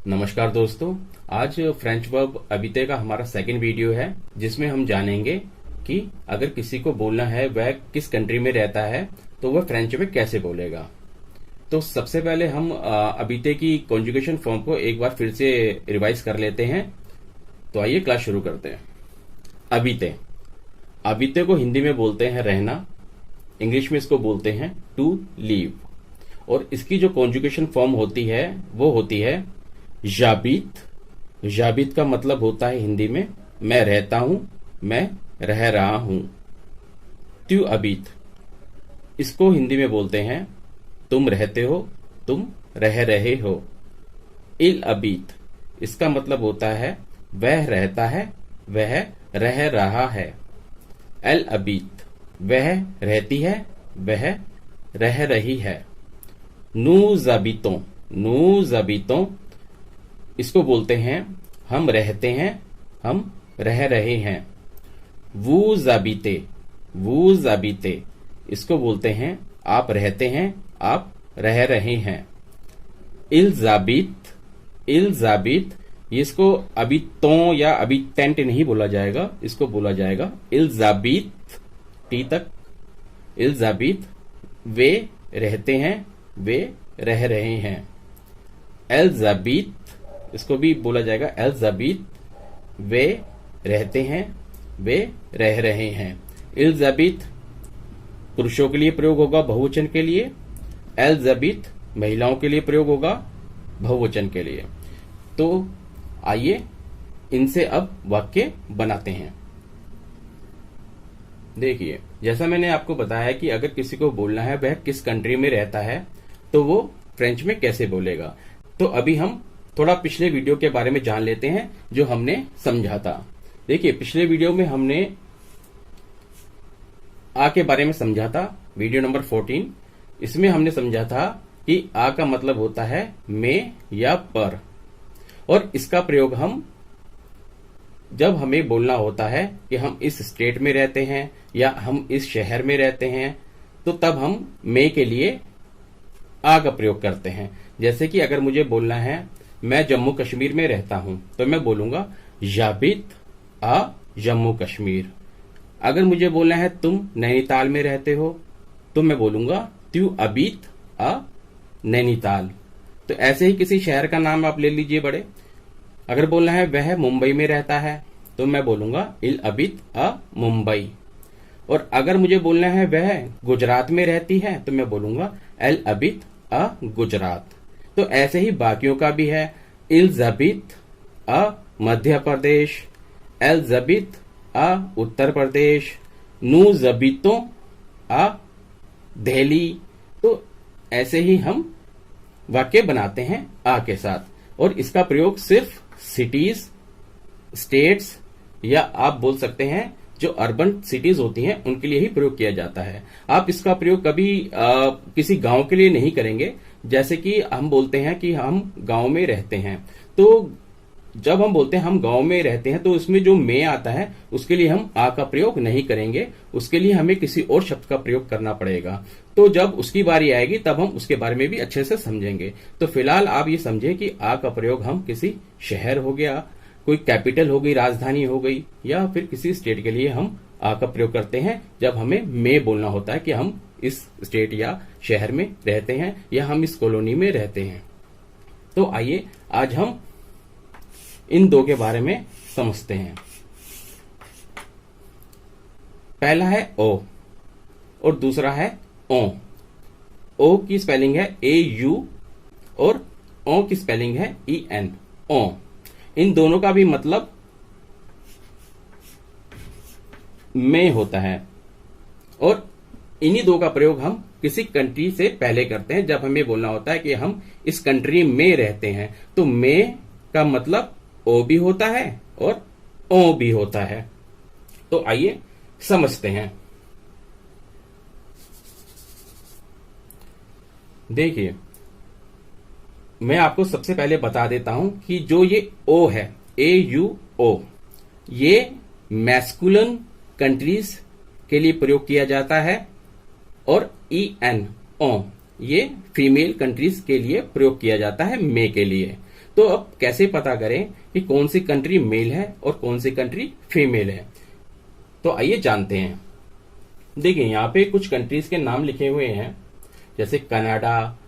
नमस्कार दोस्तों, आज फ्रेंच वर्ब अबिते का हमारा सेकंड वीडियो है जिसमें हम जानेंगे कि अगर किसी को बोलना है वह किस कंट्री में रहता है तो वह फ्रेंच में कैसे बोलेगा। तो सबसे पहले हम अबिते की कॉन्जुगेशन फॉर्म को एक बार फिर से रिवाइज कर लेते हैं। तो आइए क्लास शुरू करते हैं। अबिते अबिते को हिंदी में बोलते हैं रहना, इंग्लिश में इसको बोलते हैं टू लीव, और इसकी जो कॉन्जुगेशन फॉर्म होती है वो होती है जाबित। जाबित का मतलब होता है हिंदी में मैं रहता हूं, मैं रह रहा हूं। तू अबित, इसको हिंदी में बोलते हैं तुम रहते हो, तुम रह रहे हो। इल अबित, इसका मतलब होता है वह रहता है, वह रह रहा है। एल अबित, वह रहती है, वह रह रही है। नू जाबितों, नू जाबितों, इसको बोलते हैं हम रहते हैं, हम रह रहे हैं। वो जाबिते, वो जाबिते, इसको बोलते हैं आप रहते हैं, आप रह रहे हैं। इल जाबित, इल जाबित, इसको अभी तो या अभी टेंट नहीं बोला जाएगा, इसको बोला जाएगा इल जाबित, टी तक। इल जाबित, वे रहते हैं, वे रह रहे हैं। एल जाबित, इसको भी बोला जाएगा एल जाबित, वे रहते हैं, वे रह रहे हैं। इल जाबित पुरुषों के लिए प्रयोग होगा बहुवचन के लिए, एल जाबित महिलाओं के लिए प्रयोग होगा बहुवचन के लिए। तो आइए इनसे अब वाक्य बनाते हैं। देखिए, जैसा मैंने आपको बताया कि अगर किसी को बोलना है वह किस कंट्री में रहता है तो वो फ्रेंच में कैसे बोलेगा। तो अभी हम थोड़ा पिछले वीडियो के बारे में जान लेते हैं जो हमने समझा था। देखिए, पिछले वीडियो में हमने आ के बारे में समझा था, वीडियो नंबर 14। इसमें हमने समझा था कि आ का मतलब होता है में या पर, और इसका प्रयोग हम जब हमें बोलना होता है कि हम इस स्टेट में रहते हैं या हम इस शहर में रहते हैं तो तब हम में के लिए आ का प्रयोग करते हैं। जैसे कि अगर मुझे बोलना है मैं जम्मू कश्मीर में रहता हूं तो मैं बोलूंगा जाबित आ जम्मू कश्मीर। अगर मुझे बोलना है तुम नैनीताल में रहते हो तो मैं बोलूंगा तू अबित आ नैनीताल। तो ऐसे ही किसी शहर का नाम आप ले लीजिए बड़े। अगर बोलना है वह मुंबई में रहता है तो मैं बोलूंगा इल अबित आ मुंबई। और अगर मुझे बोलना है वह गुजरात में रहती है तो मैं बोलूंगा एल अबित आ गुजरात। तो ऐसे ही बाकियों का भी है, इल जाबित आ मध्य प्रदेश, एल जाबित आ उत्तर प्रदेश, नू जाबितों आ दिल्ली। तो ऐसे ही हम वाक्य बनाते हैं आ के साथ, और इसका प्रयोग सिर्फ सिटीज, स्टेट्स, या आप बोल सकते हैं जो अर्बन सिटीज होती हैं उनके लिए ही प्रयोग किया जाता है। आप इसका प्रयोग कभी किसी गांव के लिए नहीं करेंगे। जैसे कि हम बोलते हैं कि हम गांव में रहते हैं, तो जब हम बोलते हैं हम गांव में रहते हैं तो उसमें जो में आता है उसके लिए हम आ का प्रयोग नहीं करेंगे, उसके लिए हमें किसी और शब्द का प्रयोग करना पड़ेगा। तो जब उसकी बारी आएगी तब हम उसके बारे में भी अच्छे से समझेंगे। तो फिलहाल आप ये समझें कि आ का प्रयोग हम किसी शहर हो गया, कोई कैपिटल हो गई, राजधानी हो गई, या फिर किसी स्टेट के लिए हम आ का प्रयोग करते हैं जब हमें में बोलना होता है कि हम इस स्टेट या शहर में रहते हैं या हम इस कॉलोनी में रहते हैं। तो आइए आज हम इन दो के बारे में समझते हैं। पहला है ओ और दूसरा है ओ। ओ की स्पेलिंग है ए यू और ओ की स्पेलिंग है ई एन, ओ। इन दोनों का भी मतलब में होता है, और इन्हीं दो का प्रयोग हम किसी कंट्री से पहले करते हैं जब हमें बोलना होता है कि हम इस कंट्री में रहते हैं। तो में का मतलब ओ भी होता है और ओ भी होता है। तो आइए समझते हैं। देखिए, मैं आपको सबसे पहले बता देता हूं कि जो ये ओ है, ए यू ओ, ये मैस्कुलिन कंट्रीज के लिए प्रयोग किया जाता है, और ई एन ओ ये फीमेल कंट्रीज के लिए प्रयोग किया जाता है, मे के लिए। तो अब कैसे पता करें कि कौन सी कंट्री मेल है और कौन सी कंट्री फीमेल है? तो आइए जानते हैं। देखिए यहां पे कुछ कंट्रीज के नाम लिखे हुए हैं, जैसे कनाडा,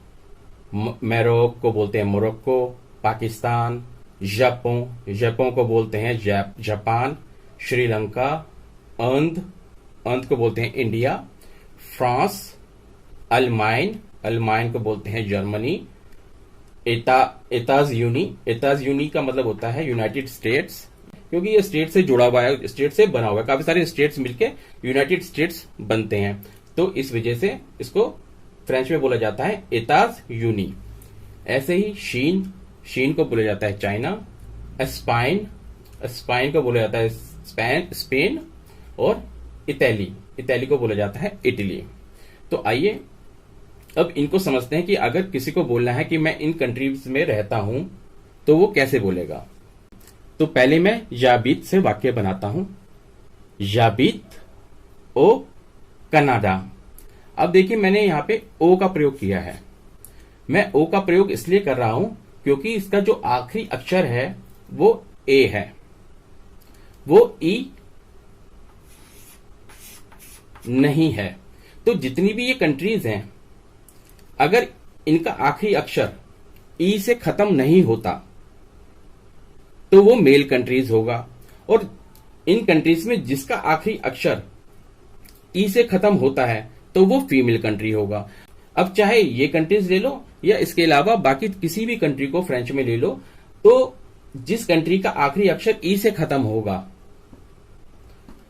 मोरक्को को बोलते हैं मोरक्को, पाकिस्तान, जापान को बोलते हैं जापान, श्रीलंका, अंध को बोलते हैं इंडिया, फ्रांस, अल्माइन को बोलते हैं जर्मनी, एताज यूनी का मतलब होता है यूनाइटेड स्टेट्स, क्योंकि ये स्टेट से जुड़ा हुआ है, स्टेट से बना हुआ है, काफी सारे स्टेट्स मिलके यूनाइटेड स्टेट्स बनते हैं, तो इस वजह से इसको फ्रेंच में बोला जाता है एताज यूनी। ऐसे ही शीन को बोला जाता है चाइना, स्पाइन को बोला जाता है स्पेन, और इटली को बोला जाता है इटली। तो आइए अब इनको समझते हैं कि अगर किसी को बोलना है कि मैं इन कंट्रीज में रहता हूं तो वो कैसे बोलेगा। तो पहले मैं जाबित से वाक्य बनाता हूं। जाबित ओ कनाडा। अब देखिए मैंने यहां पे ओ का प्रयोग किया है। मैं ओ का प्रयोग इसलिए कर रहा हूं क्योंकि इसका जो आखिरी अक्षर है वो ए है, वो ई नहीं है। तो जितनी भी ये कंट्रीज हैं, अगर इनका आखिरी अक्षर ई से खत्म नहीं होता तो वो मेल कंट्रीज होगा, और इन कंट्रीज में जिसका आखिरी अक्षर ई से खत्म होता है तो वो फीमेल कंट्री होगा। अब चाहे ये कंट्रीज ले लो या इसके अलावा बाकी किसी भी कंट्री को फ्रेंच में ले लो, तो जिस कंट्री का आखिरी अक्षर ई से खत्म होगा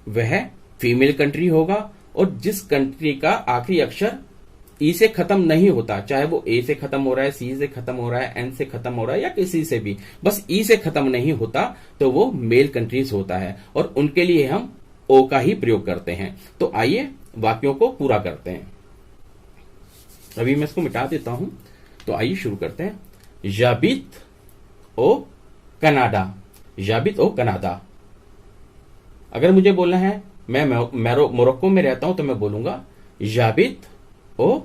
वह फीमेल कंट्री होगा, और जिस कंट्री का आखिरी अक्षर ई से खत्म नहीं होता, चाहे वो ए से खत्म हो रहा है, सी से खत्म हो रहा है, एन से खत्म हो रहा है या किसी से भी, बस ई से खत्म नहीं होता तो वो मेल कंट्रीज होता है, और उनके लिए हम ओ का ही प्रयोग करते हैं। तो आइए वाक्यों को पूरा करते हैं। अभी मैं इसको मिटा देता हूं। तो आइए शुरू करते हैं। जाबित ओ कनाडा। जाबित ओ कनाडा। अगर मुझे बोलना है मैं मोरक्को में रहता हूं तो मैं बोलूंगा जाबित ओ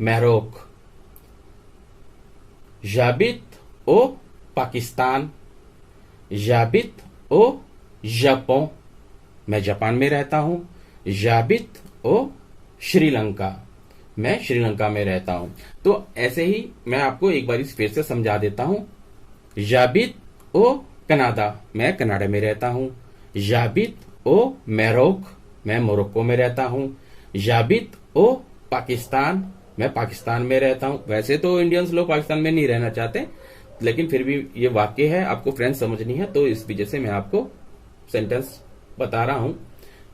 मैरोक। जाबित ओ पाकिस्तान। जाबित ओ जापान। मैं जापान में रहता हूं। जाबित ओ श्रीलंका। मैं श्रीलंका में रहता हूं। तो ऐसे ही मैं आपको एक बार फिर से समझा देता हूं। जाबित ओ कनाडा। मैं कनाडा में रहता हूं। जाबित ओ मैरोक। मैं मोरक्को में रहता हूं। जाबित ओ पाकिस्तान। मैं पाकिस्तान में रहता हूं। वैसे तो इंडियंस लोग पाकिस्तान में नहीं रहना चाहते, लेकिन फिर भी ये वाक्य है, आपको फ्रेंच समझनी है, तो इस वजह से मैं आपको सेंटेंस बता रहा हूं।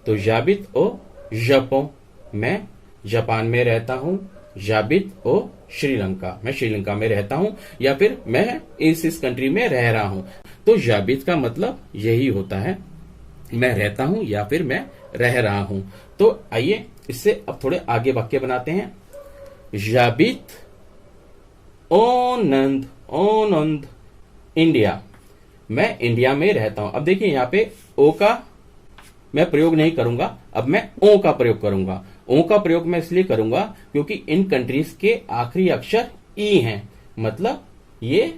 तो जाबित ओ जापान। मैं जापान में रहता हूं। जाबित ओ श्रीलंका। मैं श्रीलंका में रहता हूं, या फिर मैं इस कंट्री में रह रहा हूं। तो जाबित का मतलब यही होता है, मैं रहता हूं या फिर मैं रह रहा हूं। तो आइए इससे अब थोड़े आगे वाक्य बनाते हैं। जाबित ओनंद इंडिया। मैं इंडिया में रहता हूं। अब देखिए यहां पे ओ का मैं प्रयोग नहीं करूंगा, अब मैं ओ का प्रयोग करूंगा। ओ का प्रयोग मैं इसलिए करूंगा क्योंकि इन कंट्रीज के आखिरी अक्षर ई हैं, मतलब ये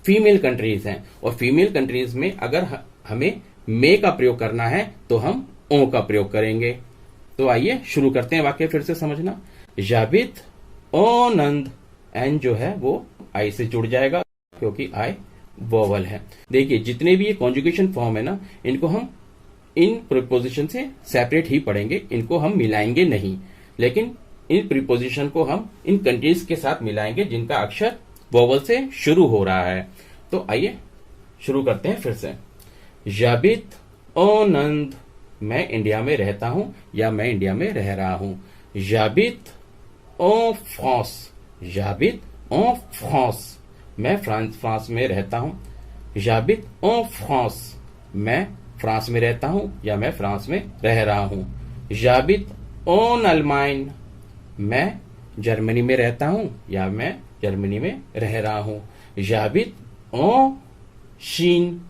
फीमेल कंट्रीज हैं, और फीमेल कंट्रीज में अगर हमें मे का प्रयोग करना है तो हम ओ का प्रयोग करेंगे। तो आइए शुरू करते हैं वाक्य फिर से समझना। जाबित ओनंद। एन जो है वो आई से जुड़ जाएगा क्योंकि आई वोवल है। देखिए जितने भी ये कॉन्जुगेशन फॉर्म है ना, इनको हम इन प्रीपोजिशन से सेपरेट ही पढ़ेंगे, इनको हम मिलाएंगे नहीं, लेकिन इन प्रीपोजिशन को हम इन कंट्रीज के साथ मिलाएंगे जिनका अक्षर वोवल से शुरू हो रहा है। तो आइए शुरू करते हैं फिर से। जाबित ओनंद। मैं इंडिया में रहता हूं या मैं इंडिया में रह रहा हूं। जाबित ओ फ्रांस। जाबित ओ फ्रांस। मैं फ्रांस में रहता हूं। जाबित ओ फ्रांस। मैं फ्रांस में रहता हूं या मैं फ्रांस में रह रहा हूं। जाबित ओन अल्माइन। मैं जर्मनी में रहता हूं या मैं जर्मनी में रह रहा हूं। जाबित ओ शीन।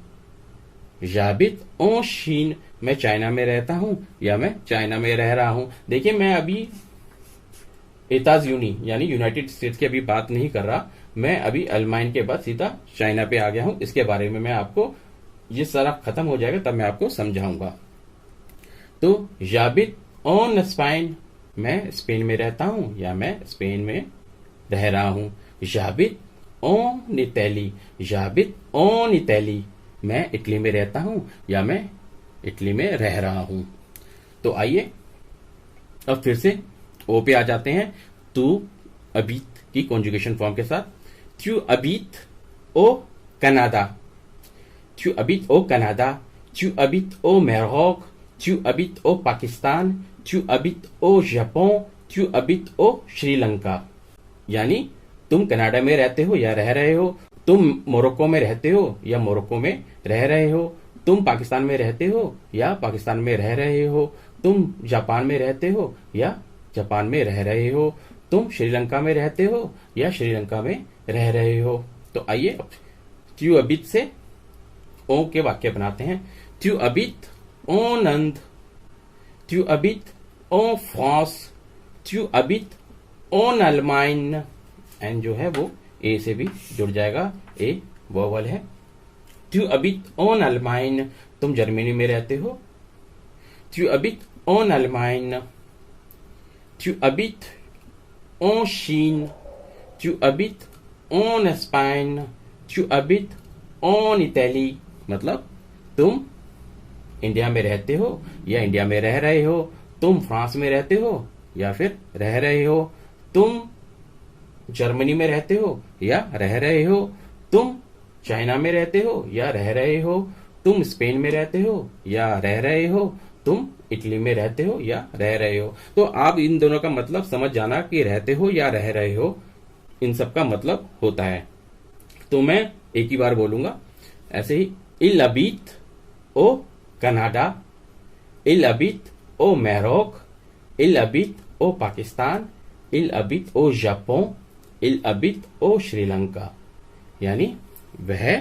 जाबित ओ शीन। मैं चाइना में रहता हूं या मैं चाइना में रह रहा हूं। देखिए मैं अभी एताज यूनी यानी यूनाइटेड स्टेट्स की अभी बात नहीं कर रहा, मैं अभी अल्माइन के बाद सीधा चाइना पे आ गया हूं। इसके बारे में मैं आपको, ये सारा खत्म हो जाएगा तब मैं आपको समझाऊंगा। तो जाबित ऑन स्पेन, मैं स्पेन में रहता हूं या मैं स्पेन में रह रहा हूं। जाबित ऑन इटली, जाबित ऑन इटली, मैं इटली में रहता हूं या मैं इटली में रह रहा हूं। तो आइए अब फिर से ओ पे आ जाते हैं। तू अबीत की कॉन्जुगेशन फॉर्म के साथ। तू अबीत ओ कनाडा, तू अबीत ओ कनाडा, तू अबीत ओ मैरोक, तू अबीत ओ पाकिस्तान, तू अबीत ओ जापान, तू अबीत ओ श्रीलंका। यानी तुम कनाडा में रहते हो या रह रहे हो, तुम मोरक्को में रहते हो या मोरक्को में रह रहे हो, तुम पाकिस्तान में रहते हो या पाकिस्तान में रह रहे हो, तुम जापान में रहते हो या जापान में रह रहे हो, तुम श्रीलंका में रहते हो या श्रीलंका में रह रहे हो। तो आइए अब त्यू अबित से ओ के वाक्य बनाते हैं। त्यू अबित ओ नंद, त्यू अबित ओ फ्रांस, त्यू अबित ओन अल्माइन। एन जो है वो ए से भी जुड़ जाएगा, ए वोवल है। त्यू अबित ओन अल्माइन, तुम जर्मनी में रहते हो। त्यू अबित ओन अल्माइन, त्यू अबित ओन शीन, त्यू अबित ओन स्पेन, त्यू अबित ओन इटली। मतलब तुम इंडिया में रहते हो या इंडिया में रह रहे हो, तुम फ्रांस में रहते हो या फिर रह रहे हो, तुम जर्मनी में रहते हो या रह रहे हो, तुम चाइना में रहते हो या रह रहे हो, तुम स्पेन में रहते हो या रह रहे हो, तुम इटली में रहते हो या रह रहे हो। तो आप इन दोनों का मतलब समझ जाना कि रहते हो या रह रहे हो, इन सब का मतलब होता है। तो मैं एक ही बार बोलूंगा ऐसे ही। इल अबीत ओ कनाडा, इल अबीत ओ मैरोक, इल अबीत ओ पाकिस्तान, इल अबीत ओ जापान, इल अबीत ओ श्रीलंका। यानी वह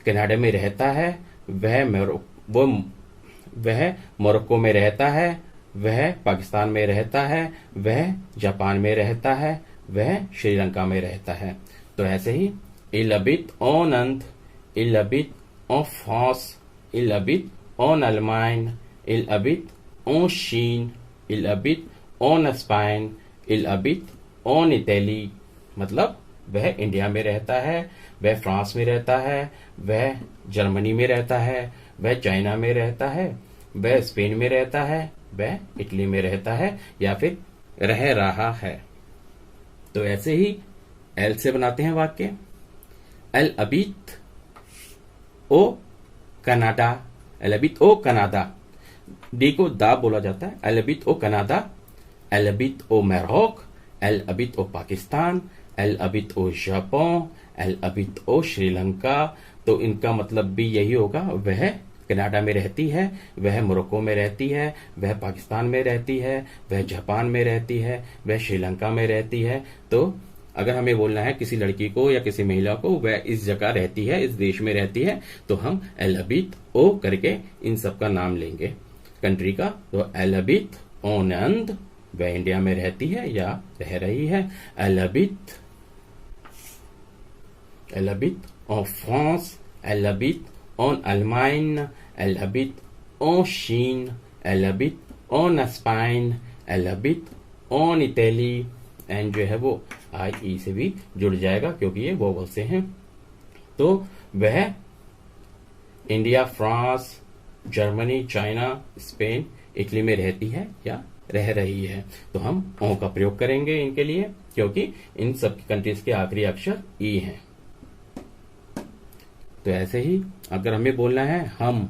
कनाडा में रहता है, वह मोरक्को में रहता है, वह पाकिस्तान में रहता है, वह जापान में रहता है, वह श्रीलंका में रहता है। तो ऐसे ही इल अबीत ओ नंद, इल अबीत ओ फ्रांस, इल अबीत ओन अल्माइन, इल अबीत ओ शीन, इल अबीत ओन स्पेन, इल अबीत ओन इटली। मतलब वह इंडिया में रहता है, वह फ्रांस में रहता है, वह जर्मनी में रहता है, वह चाइना में रहता है, वह स्पेन में रहता है, वह इटली में रहता है या फिर रह रहा है। तो ऐसे ही एल से बनाते हैं वाक्य। एल अबीत ओ कनाडा, एल अबीत ओ कनाडा, डी को दा बोला जाता है। एल अबीत ओ कनाडा, एल अबीत ओ मैरोक, एल अबीत ओ पाकिस्तान, एल अबीत ओ जापान, एल अबीत ओ श्रीलंका। तो इनका मतलब भी यही होगा, वह कनाडा में रहती है, वह मोरक्को में रहती है, वह पाकिस्तान में रहती है, वह जापान में रहती है, वह श्रीलंका में रहती है। तो अगर हमें बोलना है किसी लड़की को या किसी महिला को वह इस जगह रहती है, इस देश में रहती है, तो हम एल अबीत ओ करके इन सब का नाम लेंगे कंट्री का। तो एल अबीत ओ नंद, वह इंडिया में रहती है या रह रही है। एल अबीत ओ फ्रांस, एल अबीत ओन अल्माइन, एल अबीत ओ शीन, एल अबीत ओन स्पेन, एल अबीत ओन इटली। एंड जो है वो आई ई से भी जुड़ जाएगा क्योंकि ये वोवल से हैं। तो वह India, France, Germany, China, Spain, Italy में रहती है या रह रही है। तो हम ओ का प्रयोग करेंगे इनके लिए क्योंकि इन सब कंट्रीज के आखिरी अक्षर ई हैं। तो ऐसे ही अगर हमें बोलना है हम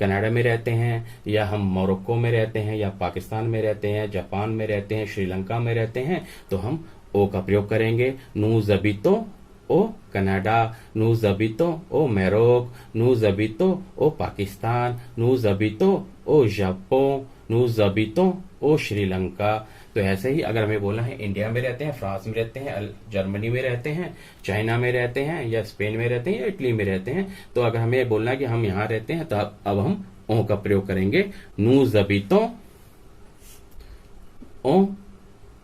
कनाडा में रहते हैं या हम मोरक्को में रहते हैं या पाकिस्तान में रहते हैं, जापान में रहते हैं, श्रीलंका में रहते हैं, तो हम ओ का प्रयोग करेंगे। नूज अबितो ओ कनाडा, नूज अबितो ओ मैरोक, नूज अबितो ओ पाकिस्तान, नूज अबितो ओ जापान, नूज अबितो ओ श्रीलंका। तो ऐसे ही अगर हमें बोलना है इंडिया में रहते हैं, फ्रांस में रहते हैं, जर्मनी में रहते हैं, चाइना में रहते हैं या स्पेन में रहते हैं या इटली में रहते हैं, तो अगर हमें बोलना है कि हम यहाँ रहते हैं तो अब हम ओ का प्रयोग करेंगे। नूज अबितो ओ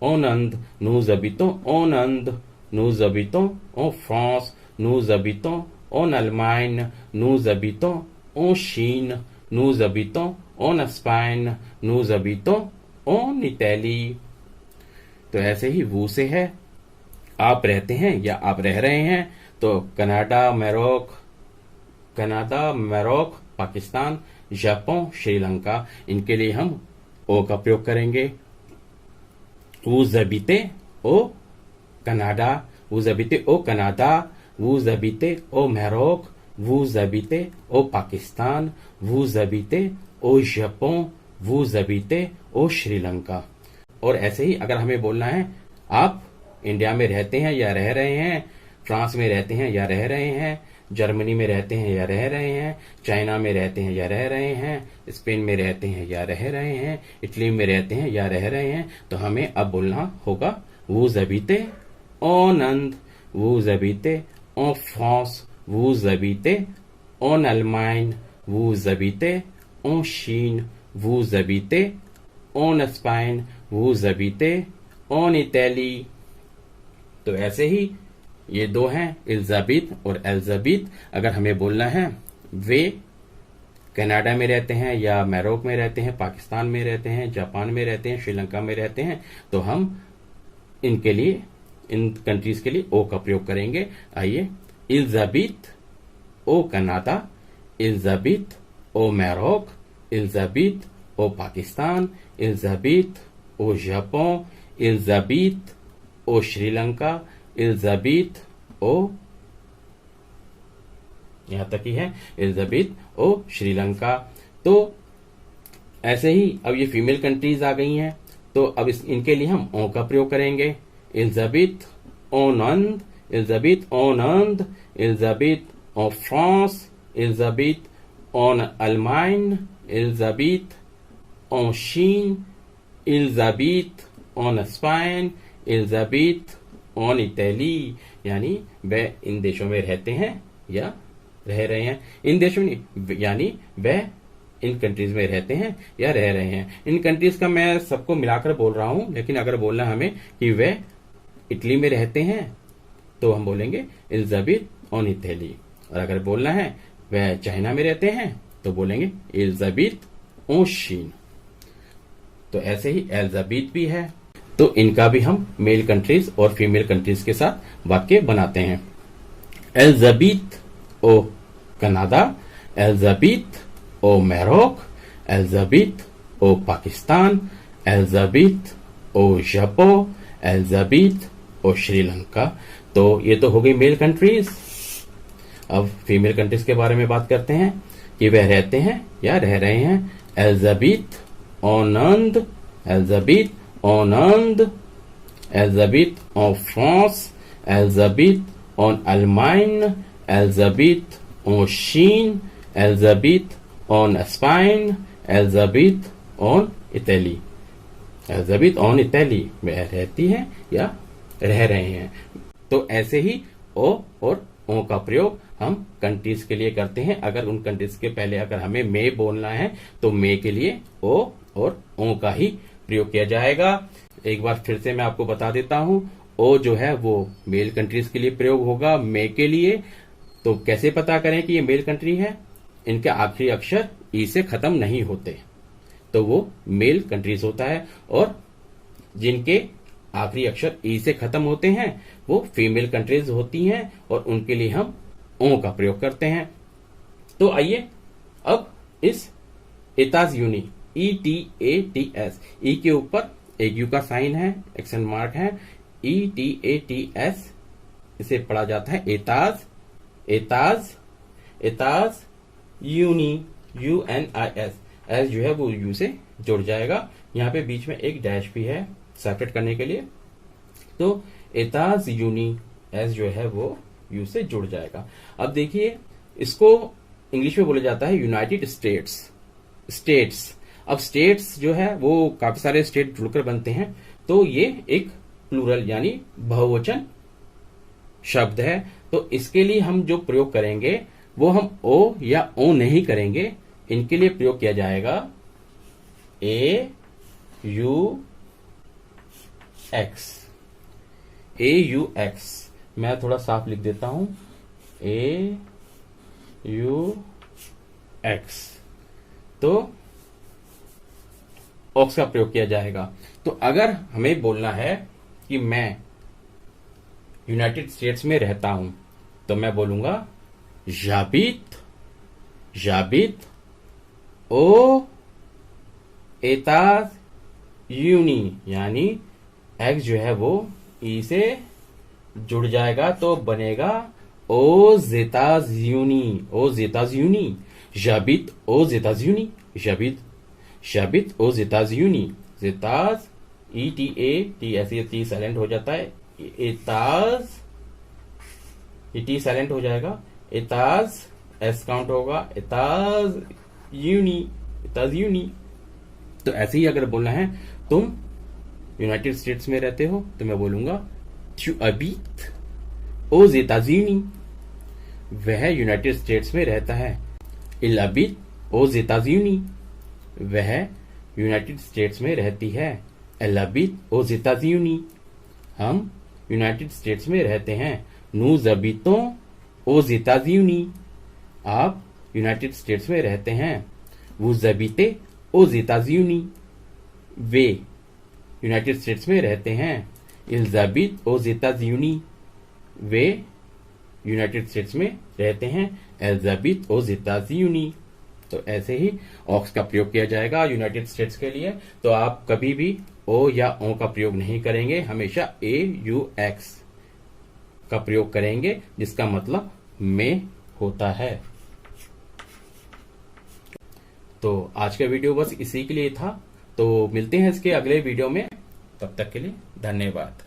ओनंद, noose अबितो ओनंद nous habitons en France, nous habitons en Allemagne, nous habitons en Chine, nous habitons en Espagne, nous habitons en Italie। तो ऐसे ही वो से है आप रहते हैं या आप रह रहे हैं, तो कनाडा, मैरोक, पाकिस्तान, जापान, श्रीलंका, इनके लिए हम ओ का प्रयोग करेंगे। Vous habitez au Canada, vous habitez au Canada, vous habitez au Maroc, vous habitez au Pakistan, vous habitez au Japon, vous habitez au Sri Lanka. और ऐसे ही अगर हमें बोलना है आप इंडिया में रहते हैं या रह रहे हैं, फ्रांस में रहते हैं या रह रहे हैं, जर्मनी में रहते हैं या रह रहे हैं, चाइना में रहते हैं या रह रहे हैं, स्पेन में रहते हैं या रह रहे हैं, इटली में रहते हैं या रह रहे हैं, तो हमें अब बोलना होगा vous habitez en Inde, vous habitez en France, vous habitez en Allemagne, vous habitez en Chine, vous habitez en Espagne, vous habitez en Italie। तो ऐसे ही ये दो हैं इल्जाबित और एल्जाबित। अगर हमें बोलना है वे कनाडा में रहते हैं या मैरोक में रहते हैं, पाकिस्तान में रहते हैं, जापान में रहते हैं, श्रीलंका में रहते हैं, तो हम इनके लिए, इन कंट्रीज के लिए ओ का प्रयोग करेंगे। आइए, इल्जाबित ओ कनाडा, इल्जाबित ओ मैरोक, इल्जाबित ओ पाकिस्तान, इल्जाबित ओ जापान, इल्जाबित ओ श्रीलंका, इल्जाबित ओ, यहां तक ही है, इल्जाबित ओ श्रीलंका। तो ऐसे ही अब ये फीमेल कंट्रीज आ गई हैं, तो अब इनके लिए हम ओ का प्रयोग करेंगे। इल्जाबित ऑन अंद, इल्जाबित ऑन अंद, इल्जाबित ऑन फ्रांस, इल्जाबित ऑन अल्माइन, इल्जाबित ऑन शीन, इल्जाबित ऑन स्पेन, इल्जाबित ऑन इटली। यानी वे इन देशों में रहते हैं या रह रहे हैं, इन देशों में यानी वे इन कंट्रीज में रहते हैं या रह रहे हैं। इन कंट्रीज का मैं सबको मिलाकर बोल रहा हूं, लेकिन अगर बोलना हमें कि वे इटली में रहते हैं तो हम बोलेंगे इल्जाबित ऑन इटली, और अगर बोलना है वे चाइना में रहते हैं तो बोलेंगे इल्जाबित ऑन शीन। तो ऐसे ही एल्जाबित भी है, तो इनका भी हम मेल कंट्रीज और फीमेल कंट्रीज के साथ वाक्य बनाते हैं। एल्जाबित ओ कनाडा, एल्जाबित ओ मैरोक, एल्जाबित ओ पाकिस्तान, एल्जाबित ओ जापान, एल्जाबित ओ श्रीलंका। तो ये तो हो गई मेल कंट्रीज। अब फीमेल कंट्रीज के बारे में बात करते हैं कि वह रहते हैं या रह रहे हैं। एल्जाबित ऑन अंद, एल्जाबित ऑन अंद, एल्जाबित ऑन फ्रांस, एल्जाबित ऑन अल्माइन, एल्जाबित ऑन शीन, एल्जाबित ऑन स्पेन, एल्जाबित ऑन इटली। एल्जाबित ऑन इटली में रहती हैं या रह रहे हैं। तो ऐसे ही ओ और ओ का प्रयोग हम कंट्रीज के लिए करते हैं। अगर उन कंट्रीज के पहले अगर हमें मे बोलना है तो मे के लिए ओ और ओ का ही प्रयोग किया जाएगा। एक बार फिर से मैं आपको बता देता हूं, ओ जो है वो मेल कंट्रीज के लिए प्रयोग होगा मे के लिए। तो कैसे पता करें कि ये मेल कंट्री है? इनके आखिरी अक्षर ई से खत्म नहीं होते, तो वो मेल कंट्रीज होता है, और जिनके आखिरी अक्षर ई से खत्म होते हैं वो फीमेल कंट्रीज होती हैं, और उनके लिए हम ओ का प्रयोग करते हैं। तो आइए अब इस एताज यूनी, ETATS, ई के ऊपर एक यू का साइन है, एक्शन मार्क है, ETATS, इसे पढ़ा जाता है एताज, एताज, एताज यूनी, UNIS। एस जो है वो यू से जुड़ जाएगा। यहां पे बीच में एक डैश भी है सेपरेट करने के लिए, तो एताज यूनी, एस जो है वो यू से जुड़ जाएगा। अब देखिए, इसको इंग्लिश में बोला जाता है यूनाइटेड स्टेट्स। स्टेट्स, अब स्टेट्स जो है वो काफी सारे स्टेट जुड़कर बनते हैं, तो ये एक प्लूरल यानी बहुवचन शब्द है। तो इसके लिए हम जो प्रयोग करेंगे वो हम ओ या ओ नहीं करेंगे, इनके लिए प्रयोग किया जाएगा AUX। AUX, मैं थोड़ा साफ लिख देता हूं, AUX, तो ऑक्स का प्रयोग किया जाएगा। तो अगर हमें बोलना है कि मैं यूनाइटेड स्टेट्स में रहता हूं, तो मैं बोलूंगा जाबित ओ एताज यूनी, यानी एक्स जो है वो ई से जुड़ जाएगा तो बनेगा ओ जेताज यूनी, जाबित ओ जेताज यूनी, जाबित ओ जेताज यूनी, जेताज टी ऐसे टी साइलेंट हो जाता है, एताज टी साइलेंट हो जाएगा, एताज एस काउंट होगा, एताज यूनी। तो ऐसे ही अगर बोलना है तुम यूनाइटेड स्टेट्स में रहते हो, तो मैं बोलूंगा tu habites aux États-Unis, वह यूनाइटेड स्टेट्स में रहता है। il habite aux États-Unis, वह यूनाइटेड स्टेट्स में रहती है। elle habite aux États-Unis, हम यूनाइटेड स्टेट्स में रहते हैं। nous habitons aux États-Unis, आप यूनाइटेड स्टेट्स में रहते हैं। vous habitez aux États-Unis, वे यूनाइटेड स्टेट्स में रहते हैं। ils habitent aux États-Unis, वे यूनाइटेड स्टेट्स में रहते हैं। elles habitent aux États-Unis। तो ऐसे ही ऑक्स का प्रयोग किया जाएगा यूनाइटेड स्टेट्स के लिए। तो आप कभी भी ओ या ओ का प्रयोग नहीं करेंगे, हमेशा AUX का प्रयोग करेंगे, जिसका मतलब में होता है। तो आज का वीडियो बस इसी के लिए था। तो मिलते हैं इसके अगले वीडियो में, तब तक के लिए धन्यवाद।